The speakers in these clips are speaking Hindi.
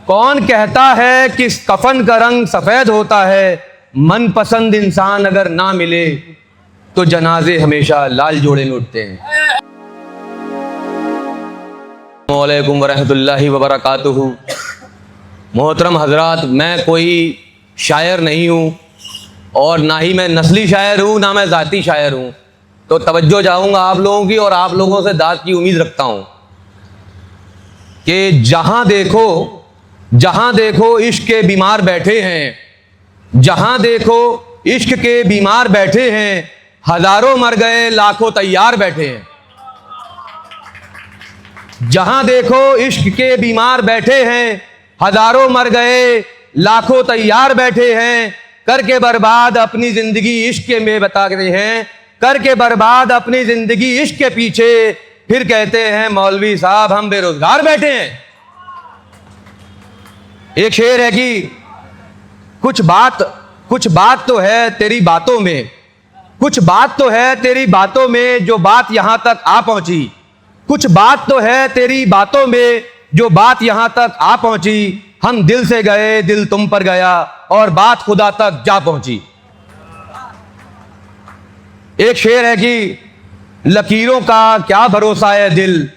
कौन कहता है कि कफन का रंग सफेद होता है, मनपसंद इंसान अगर ना मिले तो जनाजे हमेशा लाल जोड़े में उठते हैं। अस्सलामु अलैकुम वरहमतुल्लाहि वबरकातुहू। मोहतरम हजरात, मैं कोई शायर नहीं हूँ और ना ही मैं नस्ली शायर हूँ, ना मैं ज़ाती शायर हूँ। तो तवज्जो चाहूँगा आप लोगों की और आप लोगों से दाद की उम्मीद रखता हूँ कि जहाँ देखो इश्क के बीमार बैठे हैं, जहाँ देखो इश्क के बीमार बैठे हैं, हजारों मर गए लाखों तैयार बैठे हैं। जहाँ देखो इश्क के बीमार बैठे हैं, हजारों मर गए लाखों तैयार बैठे हैं। करके बर्बाद अपनी जिंदगी इश्क में बताते हैं, करके बर्बाद अपनी जिंदगी इश्क के पीछे, फिर कहते हैं मौलवी साहब हम बेरोजगार बैठे हैं। एक शेर है कि कुछ बात तो है तेरी बातों में, कुछ बात तो है तेरी बातों में जो बात यहां तक आ पहुंची, कुछ बात तो है तेरी बातों में जो बात यहां तक आ पहुंची। हम दिल से गए दिल तुम पर गया और बात खुदा तक जा पहुंची। एक शेर है कि लकीरों का क्या भरोसा है दिल,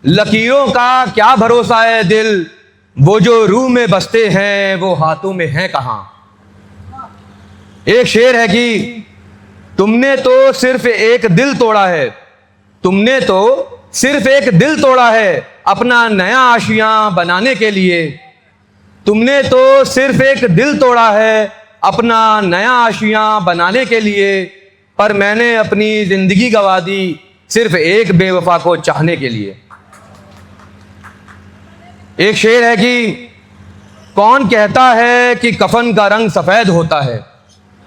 लकीरों का क्या भरोसा है दिल, वो जो रूह में बसते हैं वो हाथों में हैं कहां। एक शेर है कि तुमने तो सिर्फ एक दिल तोड़ा है, तुमने तो सिर्फ एक दिल तोड़ा है अपना नया आशियां बनाने के लिए, तुमने तो सिर्फ एक दिल तोड़ा है अपना नया आशियां बनाने के लिए, पर मैंने अपनी जिंदगी गंवा दी सिर्फ एक बेवफा को चाहने के लिए। एक शेर है कि कौन कहता है कि कफन का रंग सफेद होता है,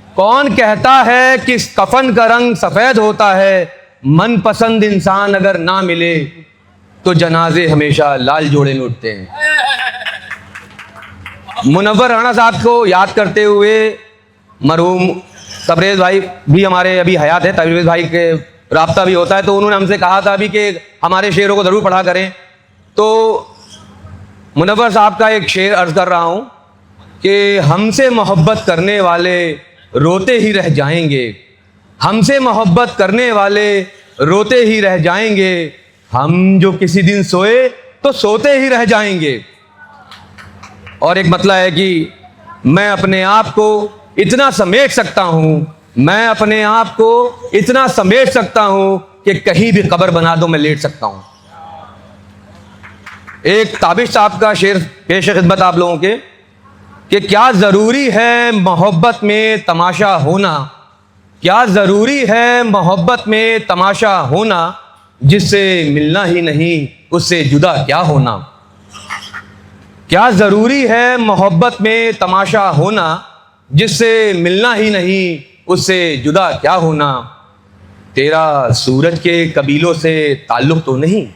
कौन कहता है कि कफन का रंग सफेद होता है, मनपसंद इंसान अगर ना मिले तो जनाजे हमेशा लाल जोड़े में उठते हैं। मुनव्वर राणा साहब को याद करते हुए मरहूम तबरेज़ भाई भी हमारे अभी हयात है, तबरेज़ भाई के राब्ता भी होता है, तो उन्होंने हमसे कहा था अभी कि हमारे शेरों को ज़रूर पढ़ा करें। तो मुनव्वर साहब का एक शेर अर्ज़ कर रहा हूँ कि हमसे मोहब्बत करने वाले रोते ही रह जाएंगे, हमसे मोहब्बत करने वाले रोते ही रह जाएंगे, हम जो किसी दिन सोए तो सोते ही रह जाएंगे। और एक मतलब है कि मैं अपने आप को इतना समेट सकता हूँ, मैं अपने आप को इतना समेट सकता हूँ कि कहीं भी कब्र बना दो मैं लेट सकता हूँ। एक ताबिश साहब का शेर पेश खिदमत आप लोगों के कि क्या ज़रूरी है मोहब्बत में तमाशा होना, क्या ज़रूरी है मोहब्बत में तमाशा होना, जिससे मिलना ही नहीं उससे जुदा क्या होना। क्या ज़रूरी है मोहब्बत में तमाशा होना, जिससे मिलना ही नहीं उससे जुदा क्या होना। तेरा सूरज के कबीलों से ताल्लुक़ तो नहीं,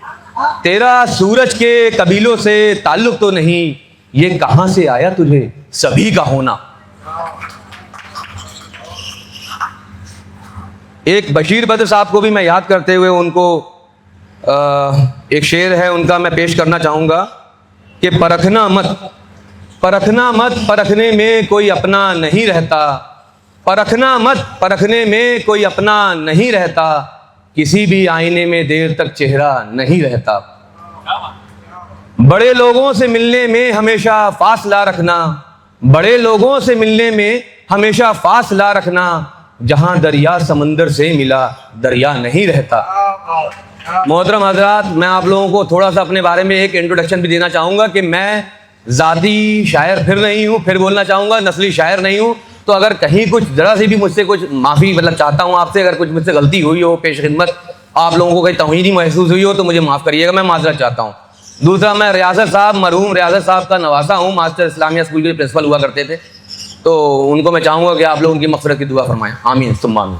तेरा सूरज के कबीलों से ताल्लुक़ तो नहीं, ये कहाँ से आया तुझे सभी का होना। एक बशीर बद्र साहब को भी मैं याद करते हुए उनको एक शेर है उनका मैं पेश करना चाहूँगा कि परखना मत, परखना मत, परखने में कोई अपना नहीं रहता, परखना मत, परखने में कोई अपना नहीं रहता, किसी भी आईने में देर तक चेहरा नहीं रहता। बड़े लोगों से मिलने में हमेशा फासला रखना, बड़े लोगों से मिलने में हमेशा फासला रखना, जहां दरिया समंदर से मिला दरिया नहीं रहता। मोहतरम हजरात, मैं आप लोगों को थोड़ा सा अपने बारे में एक इंट्रोडक्शन भी देना चाहूँगा कि मैं ज़ाती शायर फिर नहीं हूँ, फिर बोलना चाहूँगा नस्ली शायर नहीं हूँ। तो अगर कहीं कुछ ज़रा सी भी मुझसे कुछ माफ़ी मतलब चाहता हूँ आपसे, अगर कुछ मुझसे गलती हुई हो, पेश खिदमत आप लोगों को कहीं तौहीनी महसूस हुई हो तो मुझे माफ़ करिएगा, मैं माजरत चाहता हूँ। दूसरा, मैं रियासत साहब मरहूम रियासत साहब का नवासा हूँ, मास्टर इस्लामिया स्कूल के प्रिंसिपल हुआ करते थे, तो उनको मैं चाहूँगा कि आप लोग उनकी मग़फ़िरत की दुआ फरमाएँ। आमीन सुम्मा आमीन।